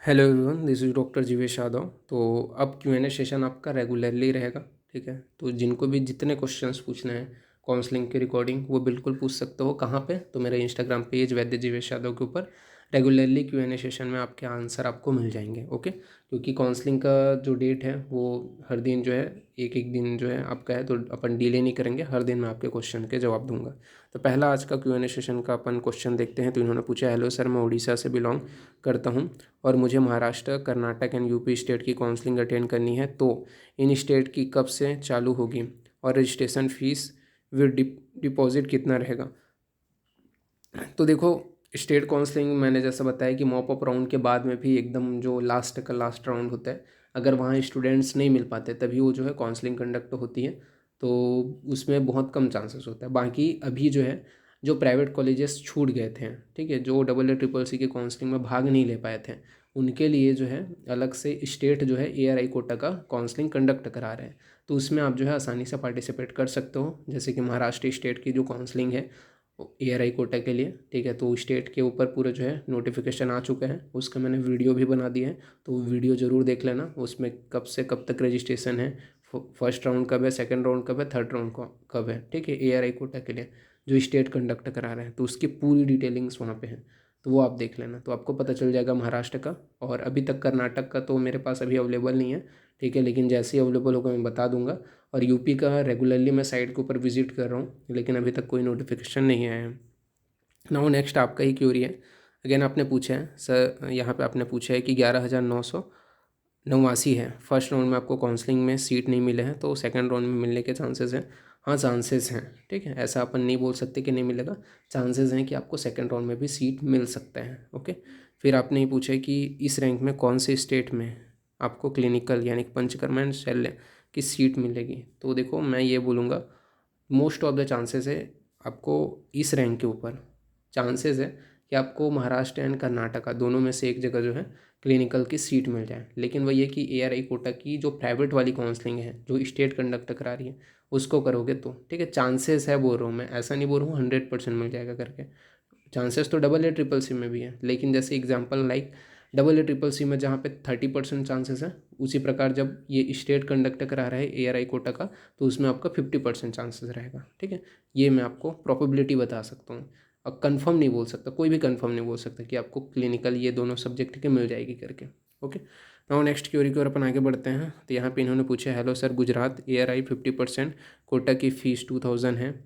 Hello everyone, this is doctor Jeevesh Yadav. तो अब Q&A session आपका रेगुलरली रहेगा, ठीक है। तो जिनको भी जितने क्वेश्चंस पूछने हैं काउंसलिंग की रिकॉर्डिंग, वो बिल्कुल पूछ सकते हो। कहाँ पे? तो मेरे इंस्टाग्राम पेज वैद्य जीवेश यादव के ऊपर रेगुलरली Q&A सेशन में आपके आंसर आपको मिल जाएंगे, ओके। क्योंकि काउंसलिंग का जो डेट है वो हर दिन जो है, एक एक दिन जो है आपका है, तो अपन डिले नहीं करेंगे, हर दिन मैं आपके क्वेश्चन के जवाब दूंगा। तो पहला आज का Q&A सेशन का अपन क्वेश्चन देखते हैं। तो इन्होंने पूछा, हेलो सर, मैं उड़ीसा से बिलोंग करता हूँ और मुझे Maharashtra, Karnataka and UP state की काउंसलिंग अटेंड करनी है। तो इन स्टेट की कब से चालू होगी और रजिस्ट्रेशन फीस विद डिपॉजिट कितना रहेगा? तो देखो, स्टेट काउंसलिंग मैंने जैसा बताया कि मॉप अप राउंड के बाद में भी एकदम जो लास्ट का लास्ट राउंड होता है, अगर वहाँ स्टूडेंट्स नहीं मिल पाते तभी वो जो है काउंसलिंग कंडक्ट होती है। तो उसमें बहुत कम चांसेस होता है। बाकी अभी जो है, जो प्राइवेट कॉलेजेस छूट गए थे, ठीक है, जो डबल ए ट्रिपल सी की काउंसलिंग में भाग नहीं ले पाए थे, उनके लिए जो है अलग से स्टेट जो है ARI कोटा का काउंसलिंग कंडक्ट करा रहे हैं। तो उसमें आप जो है आसानी से पार्टिसिपेट कर सकते हो। जैसे कि महाराष्ट्र स्टेट की जो काउंसलिंग है ARI कोटा के लिए, ठीक है, तो स्टेट के ऊपर पूरा जो है नोटिफिकेशन आ चुका है, उसका मैंने वीडियो भी बना दिया है। तो वीडियो ज़रूर देख लेना, उसमें कब से कब तक रजिस्ट्रेशन है, फर्स्ट राउंड कब है, सेकंड राउंड कब है, थर्ड राउंड कब है, ठीक है, ARI कोटा के लिए जो स्टेट कंडक्ट करा रहे हैं। तो उसकी पूरी डिटेलिंग्स वहाँ पे है, तो वो आप देख लेना, तो आपको पता चल जाएगा महाराष्ट्र का। और अभी तक कर्नाटक का तो मेरे पास अभी अवेलेबल नहीं है, ठीक है, लेकिन जैसे ही अवेलेबल होगा मैं बता दूंगा। और यूपी का रेगुलरली मैं साइट के ऊपर विजिट कर रहा हूँ, लेकिन अभी तक कोई नोटिफिकेशन नहीं आया है। नाउ नेक्स्ट आपका ही क्यूरी है। अगेन आपने पूछा है सर, यहाँ पे आपने पूछा है कि 11,989 है, फर्स्ट राउंड में आपको काउंसलिंग में सीट नहीं मिले हैं, तो सेकंड राउंड में मिलने के चांसेस हैं। हाँ, चांसेस हैं, ठीक है, ऐसा अपन नहीं बोल सकते कि नहीं मिलेगा, चांसेस हैं कि आपको सेकंड राउंड में भी सीट मिल सकता है, ओके। फिर आपने ये पूछा है कि इस रैंक में कौन से स्टेट में आपको क्लिनिकल यानी कि पंचकर्मा एंड शल्य की सीट मिलेगी। तो देखो, मैं ये बोलूँगा मोस्ट ऑफ द चांसेस है आपको इस रैंक के ऊपर चांसेस है कि आपको महाराष्ट्र एंड कर्नाटका दोनों में से एक जगह जो है क्लिनिकल की सीट मिल जाए। लेकिन वही है कि ARI कोटा की जो प्राइवेट वाली काउंसलिंग है, जो स्टेट कंडक्ट करा रही है, उसको करोगे तो ठीक है, चांसेस है बोल रहा हूँ मैं, ऐसा नहीं बोल रहा हूँ 100% मिल जाएगा करके। चांसेस तो डबल ए ट्रिपल सी में भी है, लेकिन जैसे example like double A triple C में जहाँ पे 30% चांसेस है, उसी प्रकार जब ये स्टेट कंडक्ट करा रहा है ARI कोटा का, तो उसमें आपका 50% चांसेस रहेगा, ठीक है। ये मैं आपको प्रोबेबिलिटी बता सकता हूँ। अब कंफर्म नहीं बोल सकता, कोई भी कंफर्म नहीं बोल सकता कि आपको क्लिनिकल ये दोनों सब्जेक्ट के मिल जाएगी करके, ओके। नाउ नेक्स्ट क्यूरी की ओर अपन आगे बढ़ते हैं। तो यहाँ पे इन्होंने पूछा, hello sir, Gujarat ARI 50%, quota की फ़ीस 2000 है,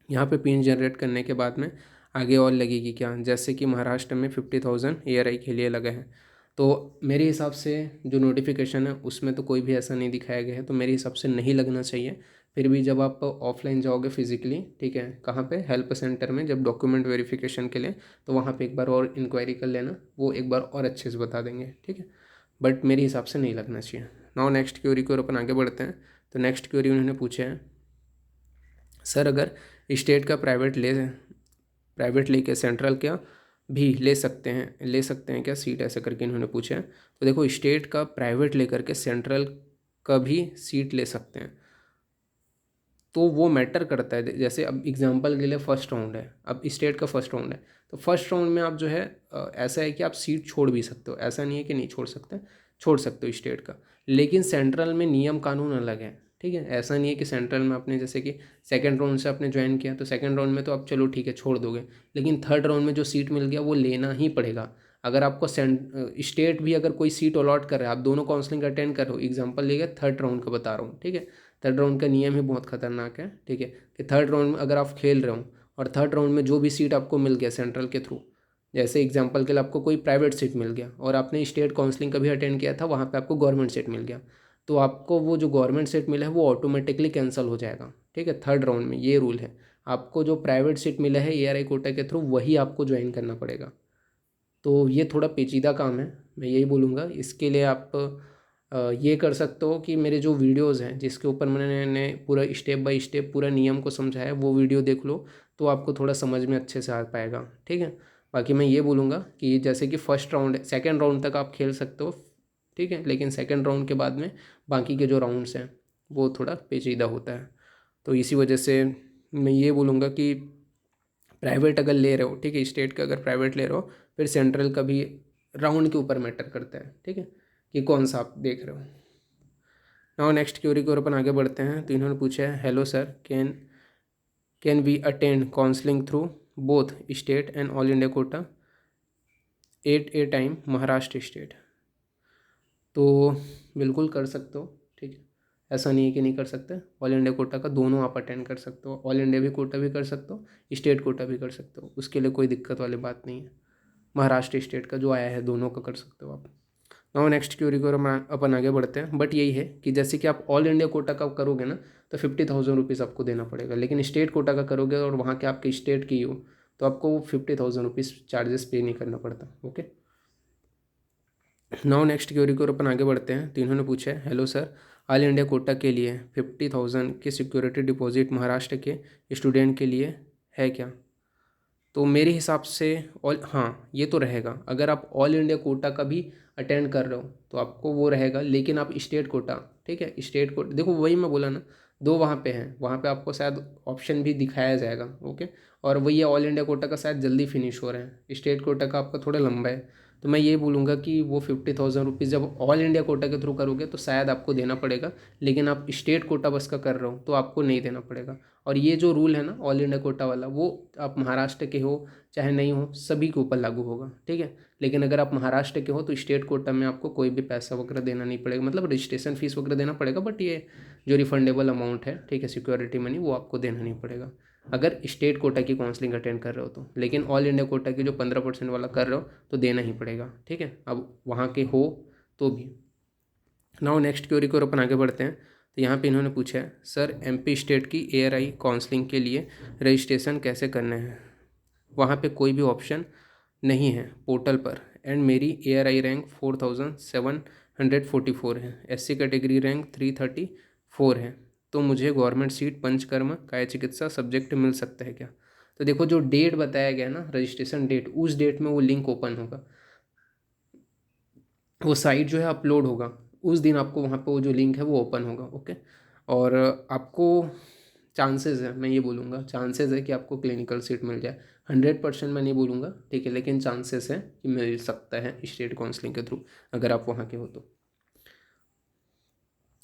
यहाँ पे पिन जनरेट करने के बाद में आगे और लगेगी क्या? जैसे कि महाराष्ट्र में 50,000 ARI के लिए लगा है। तो मेरे हिसाब से जो नोटिफिकेशन है उसमें तो कोई भी ऐसा नहीं दिखाया गया है, तो मेरे हिसाब से नहीं लगना चाहिए। फिर भी जब आप ऑफलाइन जाओगे फिजिकली, ठीक है, कहाँ पे, हेल्प सेंटर में, जब डॉक्यूमेंट वेरिफिकेशन के लिए, तो वहाँ पे एक बार और इंक्वायरी कर लेना, वो एक बार और अच्छे से बता देंगे, ठीक है। बट मेरे हिसाब से नहीं लगना चाहिए। नाउ नेक्स्ट क्यूरी की ओर अपन आगे बढ़ते हैं। तो नेक्स्ट क्यूरी उन्होंने पूछा है, सर अगर स्टेट का प्राइवेट लेके सेंट्रल क्या भी ले सकते हैं क्या सीट, ऐसे करके इन्होंने पूछा है। तो देखो, स्टेट का प्राइवेट लेकर के सेंट्रल का भी सीट ले सकते हैं, तो वो मैटर करता है। जैसे अब एग्जांपल के लिए फर्स्ट राउंड है, अब स्टेट का फर्स्ट राउंड है, तो फर्स्ट राउंड में आप जो है ऐसा है कि आप सीट छोड़ भी सकते हो, ऐसा नहीं है कि नहीं छोड़ सकते, छोड़ सकते हो स्टेट का। लेकिन सेंट्रल में नियम कानून अलग है, ठीक है। ऐसा नहीं है कि सेंट्रल में आपने जैसे कि सेकंड राउंड से आपने ज्वाइन किया, तो सेकंड राउंड में तो आप चलो ठीक है छोड़ दोगे, लेकिन थर्ड राउंड में जो सीट मिल गया वो लेना ही पड़ेगा। अगर आपको स्टेट भी अगर कोई सीट अलॉट कर रहा है, आप दोनों काउंसलिंग अटेंड कर रहे हो, एग्जाम्पल लेके थर्ड राउंड का बता रहा हूँ, ठीक है। थर्ड राउंड का नियम ही बहुत खतरनाक है, ठीक है, कि थर्ड राउंड में अगर आप खेल रहे हो और थर्ड राउंड में जो भी सीट आपको मिल गया सेंट्रल के थ्रू, जैसे एग्जांपल के लिए आपको कोई प्राइवेट सीट मिल गया और आपने स्टेट काउंसलिंग का भी अटेंड किया था, वहाँ पे आपको गवर्नमेंट सीट मिल गया, तो आपको वो जो गवर्नमेंट सीट मिला है वो ऑटोमेटिकली कैंसिल हो जाएगा, ठीक है। थर्ड राउंड में ये रूल है, आपको जो प्राइवेट सीट मिला है ARI कोटा के थ्रू वही आपको ज्वाइन करना पड़ेगा। तो ये थोड़ा पेचीदा काम है, मैं यही बोलूँगा। इसके लिए आप ये कर सकते हो कि मेरे जो वीडियोस हैं जिसके ऊपर मैंने पूरा स्टेप बाय स्टेप पूरा नियम को समझाया है, वो वीडियो देख लो, तो आपको थोड़ा समझ में अच्छे से आ पाएगा, ठीक है। बाकी मैं ये बोलूँगा कि जैसे कि फर्स्ट राउंड सेकंड राउंड तक आप खेल सकते हो, ठीक है, लेकिन सेकंड राउंड के बाद में बाकी के जो राउंड्स हैं वो थोड़ा पेचीदा होता है। तो इसी वजह से मैं ये बोलूँगा कि प्राइवेट अगर ले रहे हो, ठीक है, स्टेट का अगर प्राइवेट ले रहे हो, फिर सेंट्रल का भी राउंड के ऊपर मैटर करता है, ठीक है, कि कौन सा आप देख रहे हो। नाउ नेक्स्ट क्वेरी की ओर अपन आगे बढ़ते हैं। तो इन्होंने पूछा है, hello sir, can we attend counselling through both state and all India quota at a time Maharashtra state. तो बिल्कुल कर सकते हो, ठीक है, ऐसा नहीं है कि नहीं कर सकते। ऑल इंडिया कोटा का दोनों आप अटेंड कर सकते हो, ऑल इंडिया भी कोटा भी कर सकते हो, स्टेट कोटा भी कर सकते हो, उसके लिए कोई दिक्कत वाली बात नहीं है। महाराष्ट्र स्टेट का जो आया है दोनों का कर सकते हो आप। नाउ नेक्स्ट क्वेरी को अपन आगे बढ़ते हैं। बट यही है कि जैसे कि आप ऑल इंडिया कोटा का करोगे ना तो 50,000 रुपीज़ आपको देना पड़ेगा, लेकिन स्टेट कोटा का करोगे और वहाँ के आपके स्टेट की हो तो आपको 50,000 रुपीज़ चार्जेस पे नहीं करना पड़ता। ओके, नाउ नेक्स्ट क्वेरी को अपन आगे बढ़ते हैं। तो इन्होंने पूछा है, hello sir, all India Kota के लिए 50,000 की सिक्योरिटी डिपॉजिट महाराष्ट्र के स्टूडेंट के लिए है क्या? तो मेरे हिसाब से ऑल, हाँ ये तो रहेगा। अगर आप ऑल इंडिया कोटा का भी अटेंड कर रहे हो तो आपको वो रहेगा, लेकिन आप स्टेट कोटा, ठीक है, स्टेट कोटा देखो, वही मैं बोला ना, दो वहाँ पे हैं, वहाँ पे आपको शायद ऑप्शन भी दिखाया जाएगा। ओके, और वही ऑल इंडिया कोटा का शायद जल्दी फिनिश हो रहे हैं, स्टेट कोटा का आपका थोड़ा लंबा है। तो मैं ये बोलूँगा कि वो 50,000 रुपीज़ जब ऑल इंडिया कोटा के थ्रू करोगे तो शायद आपको देना पड़ेगा, लेकिन आप स्टेट कोटा बस का कर रहे हो तो आपको नहीं देना पड़ेगा। और ये जो रूल है ना ऑल इंडिया कोटा वाला, वो आप महाराष्ट्र के हो चाहे नहीं हो सभी के ऊपर लागू होगा, ठीक है। लेकिन अगर आप महाराष्ट्र के हो तो स्टेट कोटा में आपको कोई भी पैसा वगैरह देना नहीं पड़ेगा, मतलब रजिस्ट्रेशन फीस वगैरह देना पड़ेगा, बट ये जो रिफंडेबल अमाउंट है, ठीक है, सिक्योरिटी मनी, वो आपको देना नहीं पड़ेगा अगर स्टेट कोटा की काउंसलिंग अटेंड कर रहे हो तो। लेकिन ऑल इंडिया कोटा की जो 15% वाला कर रहे हो तो देना ही पड़ेगा, ठीक है, अब वहाँ के हो तो भी। नाउ नेक्स्ट क्वेरी को अपन आगे बढ़ते हैं। तो यहाँ पे इन्होंने पूछा है, सर एमपी स्टेट की एआरआई काउंसलिंग के लिए रजिस्ट्रेशन कैसे करना है? वहाँ पे कोई भी ऑप्शन नहीं है पोर्टल पर, एंड मेरी एआरआई रैंक 4744 है, एससी कैटेगरी रैंक 334 है, तो मुझे गवर्नमेंट सीट पंचकर्म काय चिकित्सा सब्जेक्ट मिल सकता है क्या? तो देखो जो डेट बताया गया ना रजिस्ट्रेशन डेट, उस डेट में वो लिंक ओपन होगा, वो साइट जो है अपलोड होगा, उस दिन आपको वहाँ पे वो जो लिंक है वो ओपन होगा। ओके, और आपको चांसेस है, मैं ये बोलूँगा चांसेस है कि आपको क्लिनिकल सीट मिल जाए। 100% मैं नहीं बोलूँगा, ठीक है, लेकिन चांसेस है कि मिल सकता है स्टेट काउंसलिंग के थ्रू अगर आप वहाँ के हो तो।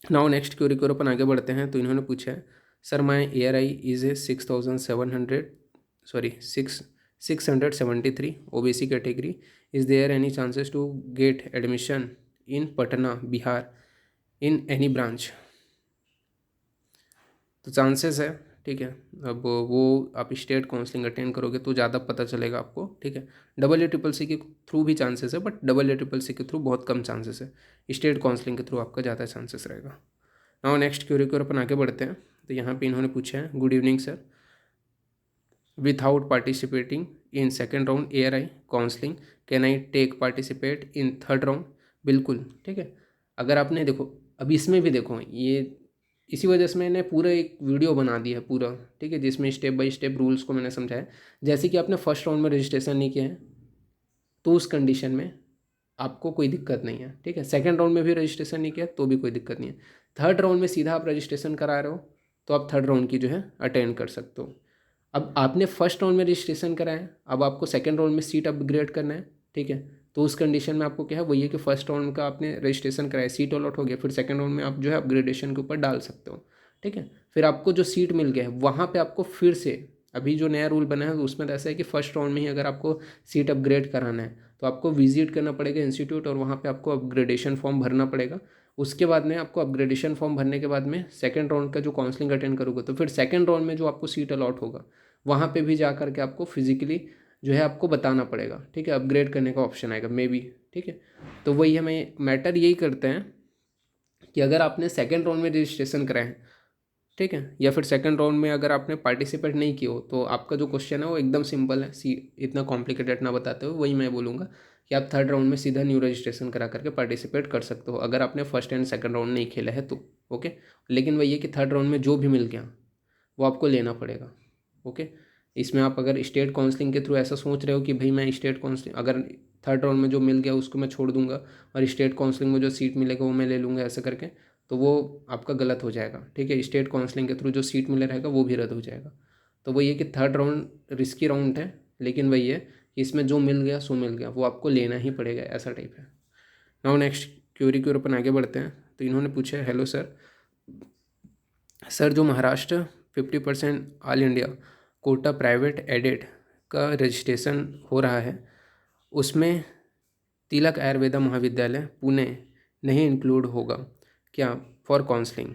नाउ नेक्स्ट क्वेरी को अपन आगे बढ़ते हैं। तो इन्होंने पूछा है, sir my ARI is a 673 OBC category, is there any chances to get admission in Patna Bihar in any branch? तो चांसेस है, ठीक है। अब वो आप स्टेट काउंसलिंग अटेंड करोगे तो ज़्यादा पता चलेगा आपको, ठीक है। AA CCC के थ्रू भी चांसेस है, बट AA CCC के थ्रू बहुत कम चांसेस है, स्टेट काउंसलिंग के थ्रू आपका ज़्यादा चांसेस रहेगा। नाउ नेक्स्ट क्वेरी को अपन आगे बढ़ते हैं। तो यहाँ पे इन्होंने पूछा है, good evening sir, without participating in second round ARI counselling can I take participate in third round? बिल्कुल, ठीक है। अगर आपने देखो, अब इसमें भी देखो, ये इसी वजह से मैंने पूरा एक वीडियो बना दिया है पूरा, ठीक है, जिसमें स्टेप बाय स्टेप रूल्स को मैंने समझाया। जैसे कि आपने फर्स्ट राउंड में रजिस्ट्रेशन नहीं किया है तो उस कंडीशन में आपको कोई दिक्कत नहीं है, ठीक है। सेकंड राउंड में भी रजिस्ट्रेशन नहीं किया तो भी कोई दिक्कत नहीं है। थर्ड राउंड में सीधा आप रजिस्ट्रेशन करा रहे हो तो आप थर्ड राउंड की जो है अटेंड कर सकते हो। अब आपने फर्स्ट राउंड में रजिस्ट्रेशन कराया, अब आपको सेकंड राउंड में सीट अपग्रेड करना है, ठीक है, तो उस कंडीशन में आपको क्या है, वही है कि फर्स्ट राउंड का आपने रजिस्ट्रेशन कराया, सीट अलॉट हो गया, फिर सेकंड राउंड में आप जो है अपग्रेडेशन के ऊपर डाल सकते हो, ठीक है। फिर आपको जो सीट मिल गया है वहाँ पे आपको फिर से, अभी जो नया रूल बना है उसमें तो ऐसा है कि फर्स्ट राउंड में ही अगर आपको सीट अपग्रेड कराना है तो आपको विजिट करना पड़ेगा इंस्टीट्यूट, और वहाँ पे आपको अपग्रेडेशन फॉर्म भरना पड़ेगा। उसके बाद में आपको अपग्रेडेशन फॉर्म भरने के बाद में सेकंड राउंड का जो काउंसलिंग अटेंड करोगे तो फिर सेकंड राउंड में जो आपको सीट अलॉट होगा वहाँ पे भी जा कर के आपको फिजिकली जो है आपको बताना पड़ेगा, ठीक है, अपग्रेड करने का ऑप्शन आएगा मे बी, ठीक है। तो वही हमें मैटर यही करते हैं कि अगर आपने सेकंड राउंड में रजिस्ट्रेशन कराए हैं, ठीक है, या फिर सेकंड राउंड में अगर आपने पार्टिसिपेट नहीं किया हो तो आपका जो क्वेश्चन है वो एकदम सिंपल है, इतना कॉम्प्लिकेटेड ना बताते हुए वही मैं बोलूँगा कि आप थर्ड राउंड में सीधा न्यू रजिस्ट्रेशन करा करके पार्टिसिपेट कर सकते हो अगर आपने फर्स्ट एंड सेकंड राउंड नहीं खेला है तो। ओके, लेकिन वही है कि थर्ड राउंड में जो भी मिल गया वो आपको लेना पड़ेगा। ओके, इसमें आप अगर स्टेट काउंसलिंग के थ्रू ऐसा सोच रहे हो कि भाई मैं स्टेट काउंसलिंग अगर थर्ड राउंड में जो मिल गया उसको मैं छोड़ दूंगा और स्टेट काउंसलिंग में जो सीट मिलेगा वो मैं ले लूँगा ऐसा करके, तो वो आपका गलत हो जाएगा, ठीक है। स्टेट काउंसलिंग के थ्रू जो सीट मिले रहेगा वो भी रद्द हो जाएगा। तो वही है कि थर्ड राउंड रिस्की राउंड है, लेकिन वही है इसमें जो मिल गया सो मिल गया, वो आपको लेना ही पड़ेगा, ऐसा टाइप है। नाउ नेक्स्ट क्यूरी की ओर अपन आगे बढ़ते हैं। तो इन्होंने पूछा है, हेलो सर, जो Maharashtra 50% all India quota private aided का रजिस्ट्रेशन हो रहा है, उसमें तिलक आयुर्वेदा महाविद्यालय पुणे नहीं इंक्लूड होगा क्या फॉर काउंसलिंग,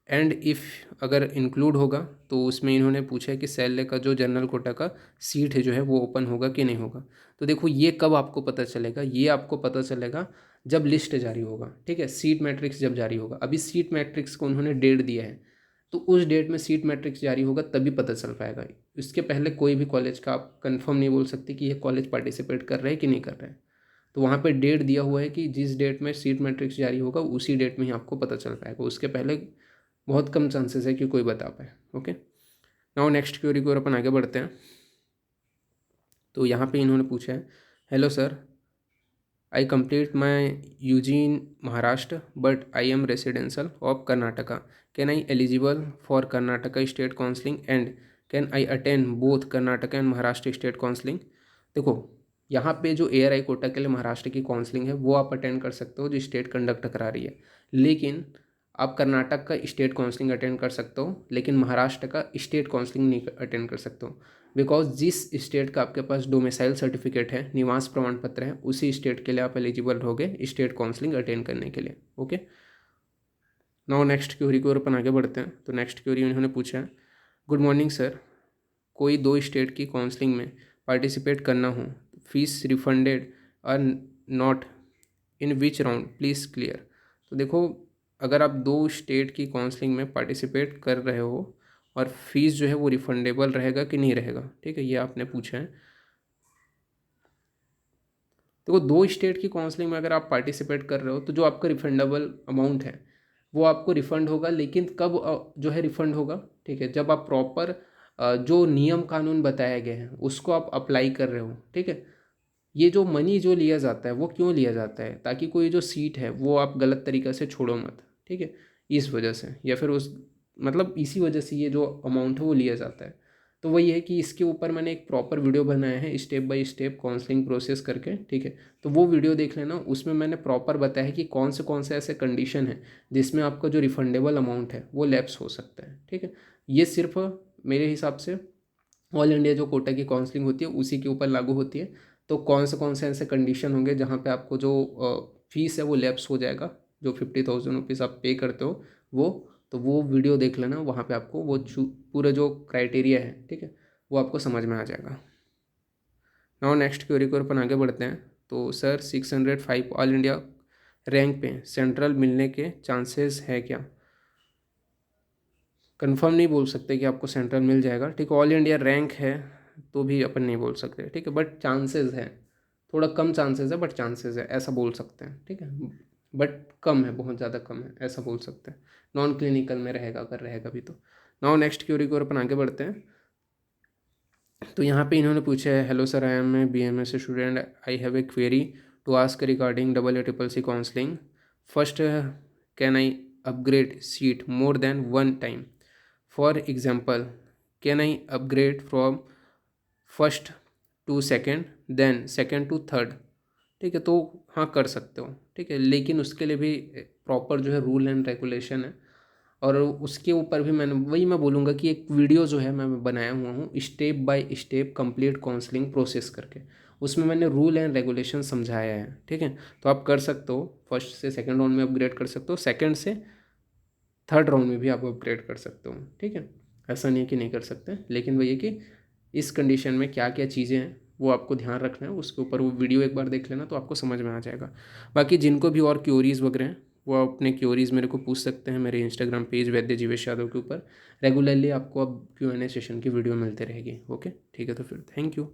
एंड इफ़ अगर इंक्लूड होगा तो उसमें इन्होंने पूछा है कि सैलले का जो जनरल कोटा का सीट है जो है वो ओपन होगा कि नहीं होगा। तो देखो ये कब आपको पता चलेगा, ये आपको पता चलेगा जब लिस्ट जारी होगा, ठीक है, सीट मैट्रिक्स जब जारी होगा। अभी सीट मैट्रिक्स को उन्होंने डेट दिया है, तो उस डेट में सीट मैट्रिक्स जारी होगा तभी पता चल पाएगा। इसके पहले कोई भी कॉलेज का आप कंफर्म नहीं बोल सकते कि ये कॉलेज पार्टिसिपेट कर रहे हैं कि नहीं कर रहे हैं। तो वहाँ पे डेट दिया हुआ है कि जिस डेट में सीट मैट्रिक्स जारी होगा उसी डेट में ही आपको पता चल पाएगा, उसके पहले बहुत कम चांसेस है कि कोई बता पाए। ओके, नाउ नेक्स्ट क्वेरी की ओर अपन आगे बढ़ते हैं। तो यहाँ पे इन्होंने पूछा है, hello sir, I complete my UG in Maharashtra but I am residential of Karnataka, can I eligible for Karnataka state counselling and can I attend both Karnataka and Maharashtra state counselling. देखो यहाँ पे जो ARI कोटा के लिए महाराष्ट्र की काउंसलिंग है वो आप अटेंड कर सकते हो जो स्टेट कंडक्ट करा रही है, लेकिन आप कर्नाटक का स्टेट काउंसलिंग अटेंड कर सकते हो, लेकिन महाराष्ट्र का स्टेट काउंसलिंग नहीं अटेंड कर सकते हो, बिकॉज जिस स्टेट का आपके पास डोमिसाइल सर्टिफिकेट है, निवास प्रमाण पत्र है, उसी स्टेट के लिए आप एलिजिबल रहोगे स्टेट काउंसलिंग अटेंड करने के लिए। ओके, नाउ नेक्स्ट क्यूरी की ओर अपन आगे बढ़ते हैं। तो नेक्स्ट क्यूरी उन्होंने पूछा है, गुड मॉर्निंग सर, कोई 2 स्टेट की काउंसलिंग में पार्टिसिपेट करना हो, फीस रिफंडेड और not, in which round please clear. तो देखो अगर आप 2 स्टेट की काउंसलिंग में पार्टिसिपेट कर रहे हो और फीस जो है वो रिफंडेबल रहेगा कि नहीं रहेगा, ठीक है, ये आपने पूछा है। देखो 2 स्टेट की काउंसलिंग में अगर आप पार्टिसिपेट कर रहे हो तो जो आपका रिफंडेबल अमाउंट है वो आपको रिफ़ंड होगा, लेकिन कब जो है रिफ़ंड होगा, ठीक है, जब आप प्रॉपर जो नियम कानून बताए गए हैं उसको आप अप्लाई कर रहे हो, ठीक है। ये जो मनी जो लिया जाता है वो क्यों लिया जाता है, ताकि कोई जो सीट है वो आप गलत तरीक़े से छोड़ो मत, ठीक है, इस वजह से, या फिर उस मतलब इसी वजह से ये जो अमाउंट है वो लिया जाता है। तो वही है कि इसके ऊपर मैंने एक प्रॉपर वीडियो बनाया है step by step counselling process करके, ठीक है, तो वो वीडियो देख लेना, उसमें मैंने प्रॉपर बताया है कि कौन से ऐसे कंडीशन है जिसमें आपका जो रिफंडेबल अमाउंट है वो लैप्स हो सकता है, ठीक है। ये सिर्फ मेरे हिसाब से ऑल इंडिया जो कोटा की काउंसलिंग होती है उसी के ऊपर लागू होती है। तो कौन से ऐसे कंडीशन होंगे जहाँ पे आपको जो फीस है वो लैप्स हो जाएगा, जो 50,000 रुपीज़ आप पे करते हो वो, तो वो वीडियो देख लेना, वहाँ पे आपको वो पूरा जो क्राइटेरिया है, ठीक है, वो आपको समझ में आ जाएगा। नाउ नेक्स्ट क्वेरी को अपन आगे बढ़ते हैं। तो सर 605 ऑल इंडिया रैंक पे सेंट्रल मिलने के चांसेस है क्या? कंफर्म नहीं बोल सकते कि आपको सेंट्रल मिल जाएगा, ठीक है, ऑल इंडिया रैंक है तो भी अपन नहीं बोल सकते, ठीक है, बट चांसेस है, थोड़ा कम चांसेस है बट चांसेस है, ऐसा बोल सकते हैं, ठीक है, बट कम है, बहुत ज़्यादा कम है, ऐसा बोल सकते हैं। नॉन क्लिनिकल में रहेगा अगर रहेगा भी तो। नाउ नेक्स्ट क्यूरी को अपन आगे बढ़ते हैं। तो यहाँ पे इन्होंने पूछा है, hello sir, I am a BMS student, I have a query to ask regarding AACC counselling. First, can I upgrade seat more than 1 time? For example, can I upgrade from first to second then second to third? ठीक है, तो हाँ कर सकते हो, ठीक है, लेकिन उसके लिए भी प्रॉपर जो है रूल एंड रेगुलेशन है, और उसके ऊपर भी मैं बोलूँगा कि एक वीडियो जो है मैं बनाया हुआ हूँ step by step complete counselling process करके, उसमें मैंने रूल एंड रेगुलेशन समझाया है, ठीक है। तो आप कर सकते हो, फर्स्ट से सेकंड राउंड में अपग्रेड कर सकते हो, सेकंड से थर्ड राउंड में भी आप अपग्रेड कर सकते हो, ठीक है, ऐसा नहीं है कि नहीं कर सकते, लेकिन वही है कि इस कंडीशन में क्या क्या चीज़ें हैं वो आपको ध्यान रखना है, उसके ऊपर वो वीडियो एक बार देख लेना तो आपको समझ में आ जाएगा। बाकी जिनको भी और क्यूरीज़ वगैरह हैं वो अपने क्यूरीज़ मेरे को पूछ सकते हैं मेरे इंस्टाग्राम पेज वैद्य जीवेश यादव के ऊपर। रेगुलरली आपको अब Q&A सेशन की वीडियो मिलते रहेगी। ओके, ठीक है, तो फिर थैंक यू।